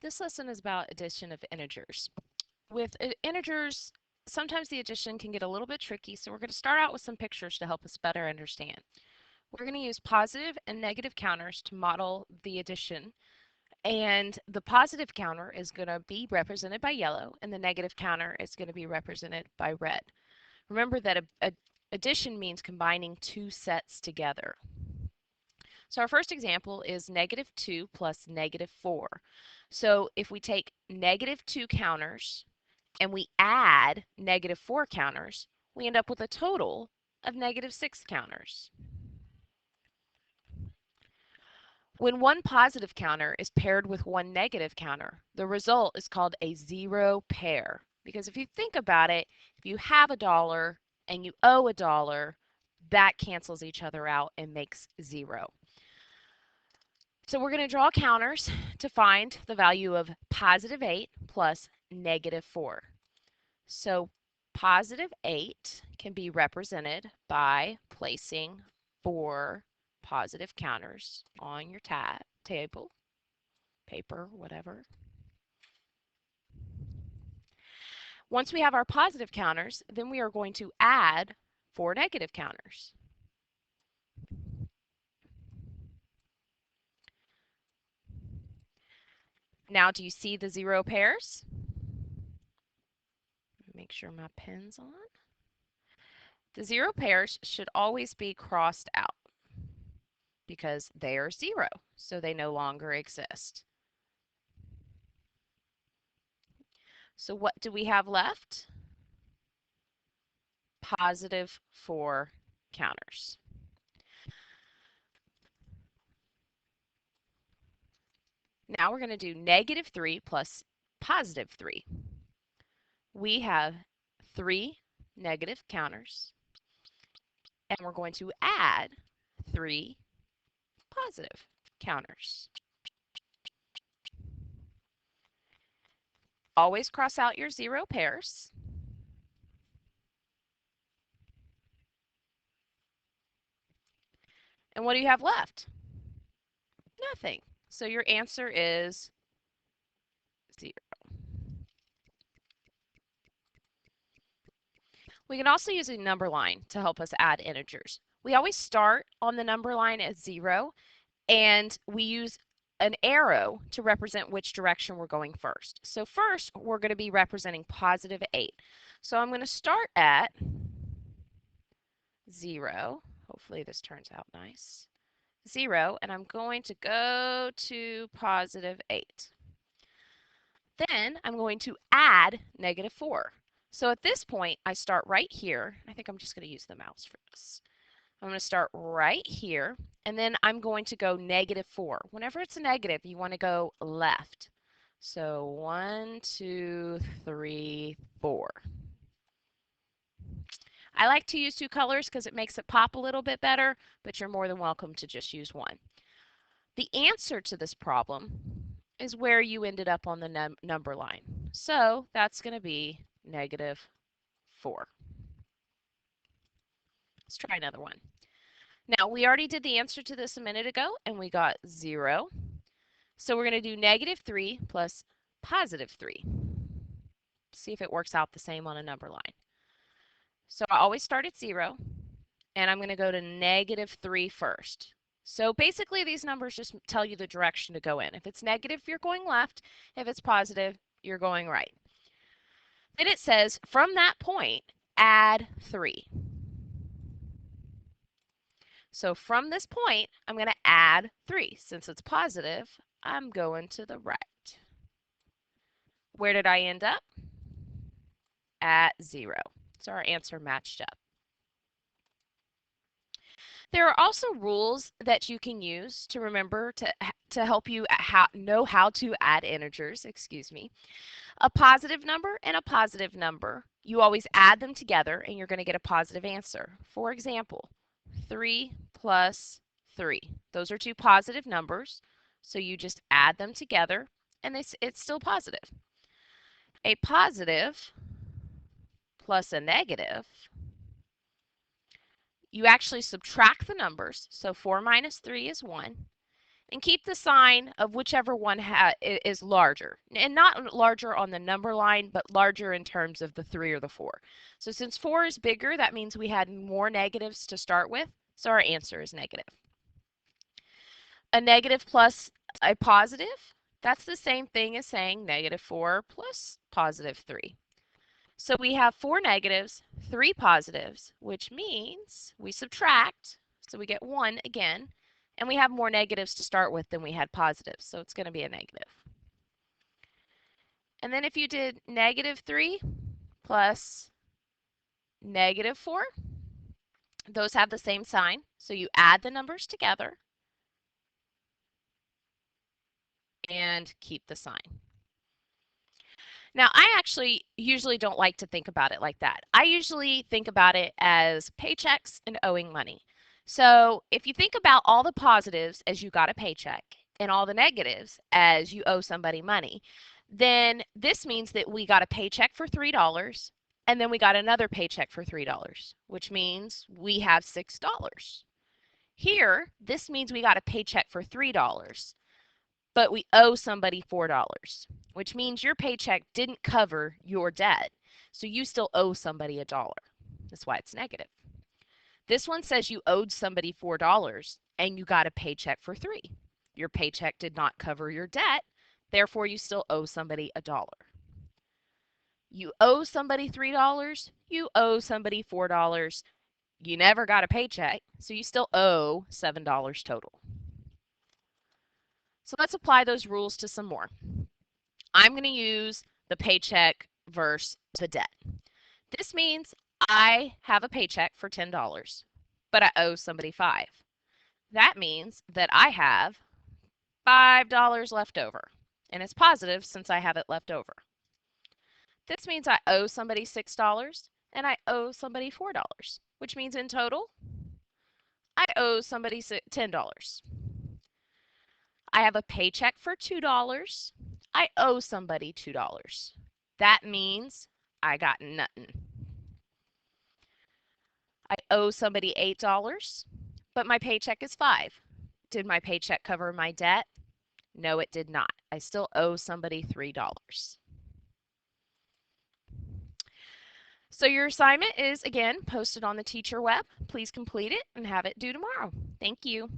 This lesson is about addition of integers. With integers, sometimes the addition can get a little bit tricky, so we're going to start out with some pictures to help us better understand. We're going to use positive and negative counters to model the addition, and the positive counter is going to be represented by yellow, and the negative counter is going to be represented by red. Remember that addition means combining two sets together. So our first example is -2 plus -4. So if we take -2 counters and we add -4 counters, we end up with a total of -6 counters. When one positive counter is paired with one negative counter, the result is called a zero pair. Because if you think about it, if you have $1 and you owe $1, that cancels each other out and makes 0. So we're going to draw counters to find the value of +8 plus -4. So +8 can be represented by placing 4 positive counters on your table, paper, whatever. Once we have our positive counters, then we are going to add 4 negative counters. Now, do you see the 0 pairs? Make sure my pen's on. The 0 pairs should always be crossed out because they are 0, so they no longer exist. So what do we have left? +4 counters. Now we're going to do -3 plus +3. We have 3 negative counters, and we're going to add 3 positive counters. Always cross out your 0 pairs. And what do you have left? Nothing. So your answer is 0. We can also use a number line to help us add integers. We always start on the number line at 0, and we use an arrow to represent which direction we're going first. So first, we're going to be representing +8. So I'm going to start at 0. Hopefully this turns out nice. 0, and I'm going to go to +8. Then I'm going to add -4. So at this point, I start right here. I think I'm just going to use the mouse for this. I'm going to start right here, and then I'm going to go -4. Whenever it's a negative, you want to go left. So 1, 2, 3, 4. I like to use 2 colors because it makes it pop a little bit better, but you're more than welcome to just use 1. The answer to this problem is where you ended up on the number line. So that's going to be -4. Let's try another one. Now, we already did the answer to this a minute ago, and we got 0. So we're going to do -3 plus +3. See if it works out the same on a number line. So I always start at 0, and I'm going to go to -3 first. So basically, these numbers just tell you the direction to go in. If it's negative, you're going left. If it's positive, you're going right. Then it says, from that point, add 3. So from this point, I'm going to add 3. Since it's positive, I'm going to the right. Where did I end up? At 0. So our answer matched up. There are also rules that you can use to remember to help you know how to add integers, excuse me. A positive number and a positive number, you always add them together and you're going to get a positive answer. For example, 3 plus 3. Those are 2 positive numbers, so you just add them together and it's still positive. A positive plus a negative, you actually subtract the numbers. So 4 minus 3 is 1. and keep the sign of whichever one is larger. And not larger on the number line, but larger in terms of the 3 or the 4. So since 4 is bigger, that means we had more negatives to start with, so our answer is negative. A negative plus a positive, that's the same thing as saying negative 4 plus positive 3. So we have 4 negatives, 3 positives, which means we subtract, so we get 1 again, and we have more negatives to start with than we had positives, so it's going to be a negative. And then if you did negative 3 plus negative 4, those have the same sign, so you add the numbers together and keep the sign. Now, I actually usually don't like to think about it like that. I usually think about it as paychecks and owing money. So if you think about all the positives as you got a paycheck and all the negatives as you owe somebody money, then this means that we got a paycheck for $3 and then we got another paycheck for $3, which means we have $6. Here, this means we got a paycheck for $3 but we owe somebody $4, which means your paycheck didn't cover your debt. So you still owe somebody $1. That's why it's negative. This one says you owed somebody $4 and you got a paycheck for $3. Your paycheck did not cover your debt, therefore you still owe somebody $1. You owe somebody $3, you owe somebody $4. You never got a paycheck, so you still owe $7 total. So let's apply those rules to some more. I'm going to use the paycheck versus the debt. This means I have a paycheck for $10, but I owe somebody $5. That means that I have $5 left over, and it's positive since I have it left over. This means I owe somebody $6 and I owe somebody $4, which means in total, I owe somebody $10. I have a paycheck for $2. I owe somebody $2. That means I got nothing. I owe somebody $8, but my paycheck is $5. Did my paycheck cover my debt? No, it did not. I still owe somebody $3. So your assignment is, again, posted on the teacher web. Please complete it and have it due tomorrow. Thank you.